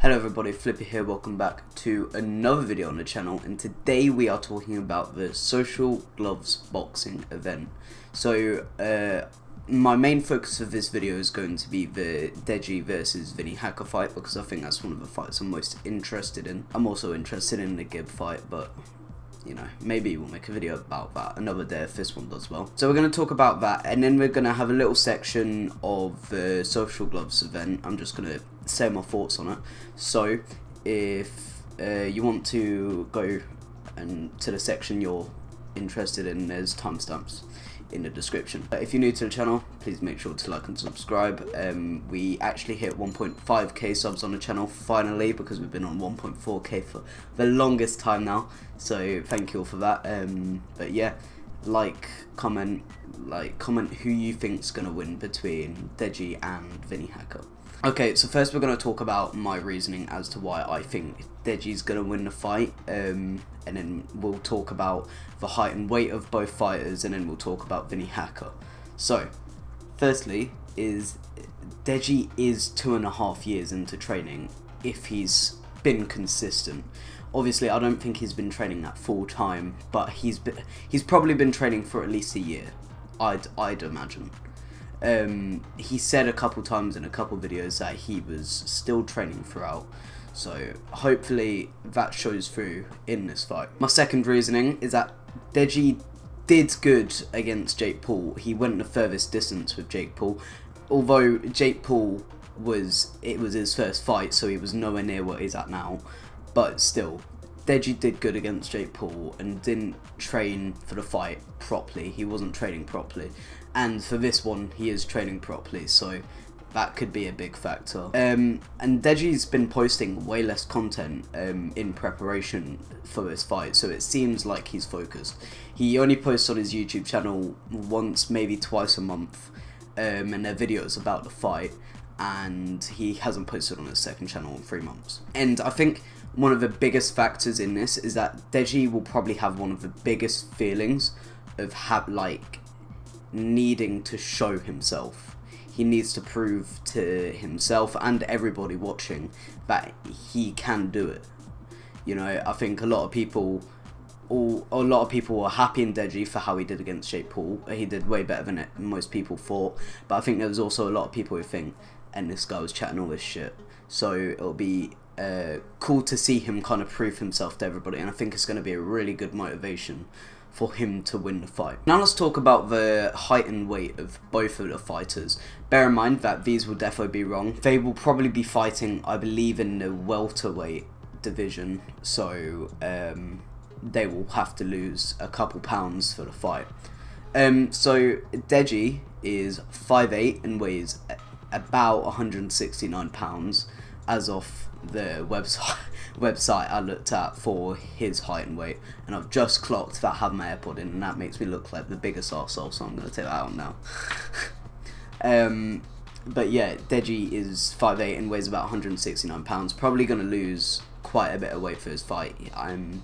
Hello everybody, Flippy here, welcome back to another video on the channel, and today we are talking about the Social Gloves boxing event. So my main focus of this video is going to be the Deji versus Vinnie Hacker fight, because I think that's one of the fights I'm most interested in. I'm also interested in the Gib fight, but you know, maybe we'll make a video about that another day if this one does well. So we're going to talk about that, and then we're going to have a little section of the Social Gloves event. I'm just going to say my thoughts on it. So if you want to go to the section you're interested in, there's timestamps in the description. If you're new to the channel, please make sure to like and subscribe. We actually hit 1.5k subs on the channel finally, because we've been on 1.4k for the longest time now, so thank you all for that. But yeah, comment who you think's gonna win between Deji and Vinnie Hacker. Okay, so first we're going to talk about my reasoning as to why I think Deji's going to win the fight, and then we'll talk about the height and weight of both fighters, and then we'll talk about Vinnie Hacker. So, firstly, Deji is 2.5 years into training if he's been consistent. Obviously, I don't think he's been training that full time, but he's probably been training for at least a year, I'd imagine. He said a couple times in a couple videos that he was still training throughout, so hopefully that shows through in this fight. My second reasoning is that Deji did good against Jake Paul. He went the furthest distance with Jake Paul, although Jake Paul was his first fight, so he was nowhere near what he's at now, but still, Deji did good against Jake Paul and didn't train for the fight properly. He wasn't training properly, and for this one he is training properly, so that could be a big factor. And Deji's been posting way less content in preparation for this fight, so it seems like he's focused. He only posts on his YouTube channel once, maybe twice a month, and they're videos about the fight, and he hasn't posted on his second channel in 3 months. And I think one of the biggest factors in this is that Deji will probably have one of the biggest feelings of needing to show himself. He needs to prove to himself and everybody watching that he can do it. You know, I think a lot of people were happy in Deji for how he did against Jake Paul. He did way better than most people thought, but I think there was also a lot of people who think, and this guy was chatting all this shit, so it'll be cool to see him kind of prove himself to everybody, and I think it's going to be a really good motivation for him to win the fight. Now let's talk about the height and weight of both of the fighters. Bear in mind that these will definitely be wrong. They will probably be fighting, I believe, in the welterweight division, so they will have to lose a couple pounds for the fight. So Deji is 5'8" and weighs about 169 pounds as of the website I looked at for his height and weight, and I've just clocked that I have my AirPod in, and that makes me look like the biggest arsehole, so I'm going to take that out now. But yeah, Deji is 5'8" and weighs about 169 pounds, probably going to lose quite a bit of weight for his fight.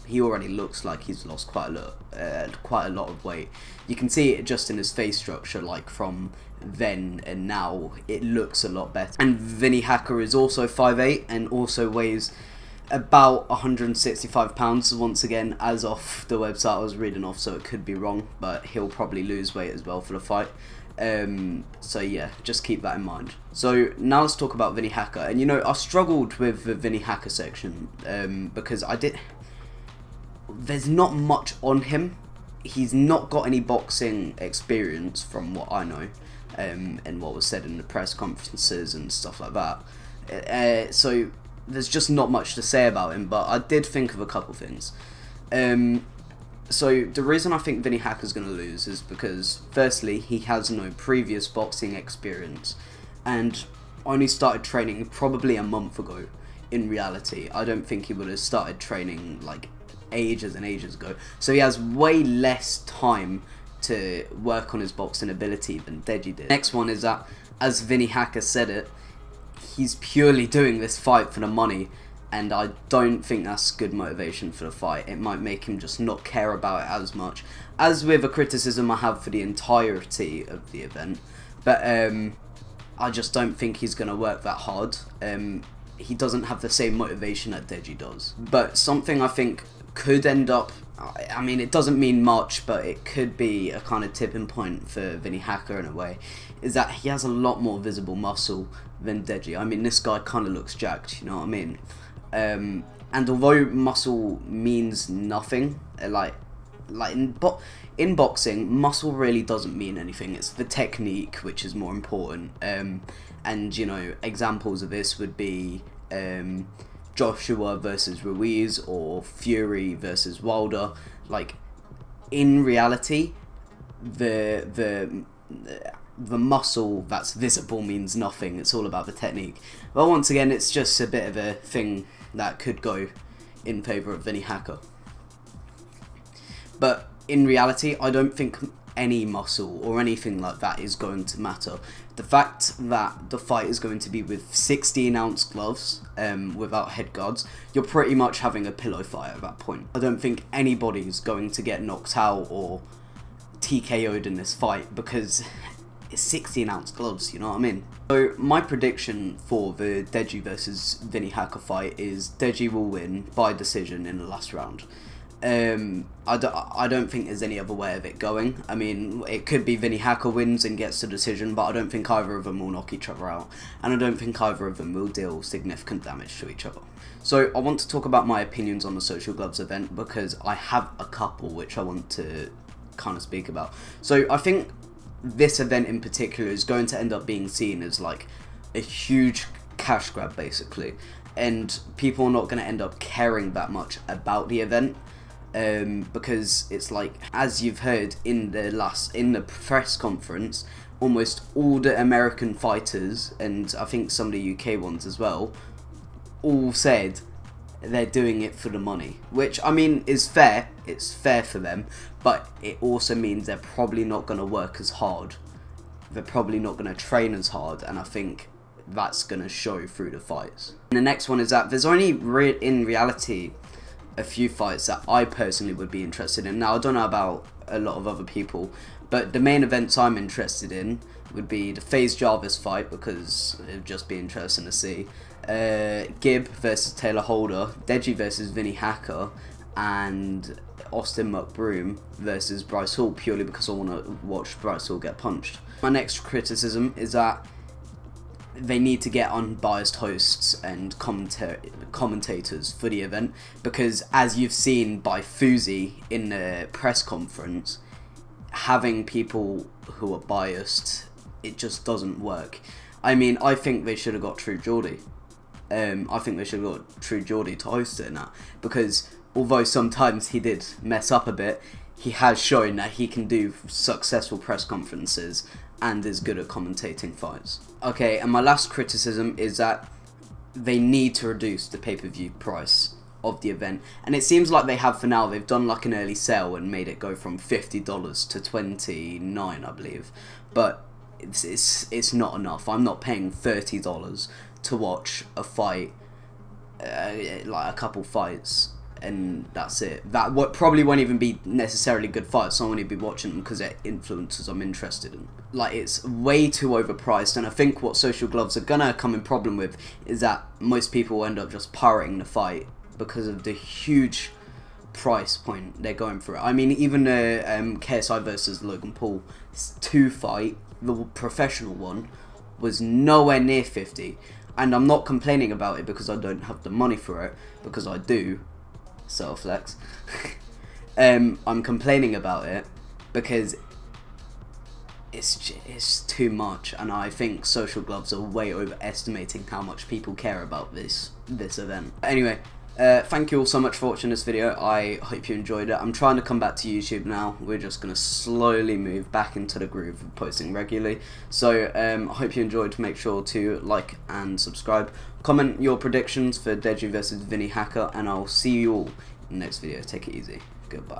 He already looks like he's lost quite a lot of weight. You can see it just in his face structure, like from then and now it looks a lot better. And Vinnie Hacker is also 5'8" and also weighs about 165 pounds, once again as of the website I was reading off, so it could be wrong, but he'll probably lose weight as well for the fight. So yeah, just keep that in mind. So now let's talk about Vinnie Hacker. And you know, I struggled with the Vinnie Hacker section because there's not much on him. He's not got any boxing experience from what I know, and what was said in the press conferences and stuff like that. So there's just not much to say about him, but I did think of a couple things. So the reason I think Vinnie Hacker's going to lose is because, firstly, he has no previous boxing experience and only started training probably a month ago. In reality, I don't think he would have started training like ages and ages ago, so he has way less time to work on his boxing ability than Deji did. Next one is that, as Vinnie Hacker said it, he's purely doing this fight for the money, and I don't think that's good motivation for the fight. It might make him just not care about it as much, as with a criticism I have for the entirety of the event, but I just don't think he's going to work that hard. he doesn't have the same motivation that Deji does. But something I think could end up, I mean, it doesn't mean much, but it could be a kind of tipping point for Vinnie Hacker in a way, is that he has a lot more visible muscle than Deji. I mean, this guy kind of looks jacked, you know what I mean? And although muscle means nothing, in boxing, muscle really doesn't mean anything. It's the technique which is more important. And you know, examples of this would be Joshua versus Ruiz or Fury versus Wilder. Like, in reality, the muscle that's visible means nothing. It's all about the technique. Well, once again, it's just a bit of a thing that could go in favour of Vinnie Hacker. But in reality, I don't think any muscle or anything like that is going to matter. The fact that the fight is going to be with 16-ounce gloves without head guards, you're pretty much having a pillow fight at that point. I don't think anybody's going to get knocked out or TKO'd in this fight because it's 16-ounce gloves, you know what I mean? So my prediction for the Deji versus Vinnie Hacker fight is Deji will win by decision in the last round. I don't think there's any other way of it going. I mean, it could be Vinnie Hacker wins and gets the decision, but I don't think either of them will knock each other out, and I don't think either of them will deal significant damage to each other. So I want to talk about my opinions on the Social Gloves event, because I have a couple which I want to kind of speak about. So I think this event in particular is going to end up being seen as like a huge cash grab, basically, and people are not going to end up caring that much about the event. Because it's like, as you've heard in the press conference, almost all the American fighters, and I think some of the UK ones as well, all said they're doing it for the money, which I mean is fair. It's fair for them, but it also means they're probably not going to work as hard. They're probably not going to train as hard, and I think that's going to show through the fights. And the next one is that there's only in reality a few fights that I personally would be interested in. Now, I don't know about a lot of other people, but the main events I'm interested in would be the FaZe Jarvis fight, because it'd just be interesting to see. Gibb versus Taylor Holder, Deji versus Vinnie Hacker, and Austin McBroom versus Bryce Hall, purely because I want to watch Bryce Hall get punched. My next criticism is that they need to get unbiased hosts and commentators for the event, because as you've seen by Fuzi in the press conference, having people who are biased, it just doesn't work. I mean, I think they should have got True Geordie. I think they should have got True Geordie to host it in that, because although sometimes he did mess up a bit, he has shown that he can do successful press conferences and is good at commentating fights. Okay, and my last criticism is that they need to reduce the pay-per-view price of the event, and it seems like they have for now. They've done like an early sale and made it go from $50 to $29, I believe, but it's not enough. I'm not paying $30 to watch a fight, like a couple fights, and that's it. That probably won't even be necessarily good fights, so I'm only be watching them because they're influencers I'm interested in. Like, it's way too overpriced, and I think what Social Gloves are gonna come in problem with is that most people will end up just pirating the fight because of the huge price point they're going for it. I mean, even the KSI versus Logan Paul 2 fight, the professional one, was nowhere near 50, and I'm not complaining about it because I don't have the money for it, because I do. Self-flex. I'm complaining about it because it's too much, and I think Social Gloves are way overestimating how much people care about this event. Anyway, thank you all so much for watching this video. I hope you enjoyed it. I'm trying to come back to YouTube now. We're just going to slowly move back into the groove of posting regularly. So I hope you enjoyed. Make sure to like and subscribe. Comment your predictions for Deji versus Vinnie Hacker, and I'll see you all in the next video. Take it easy. Goodbye.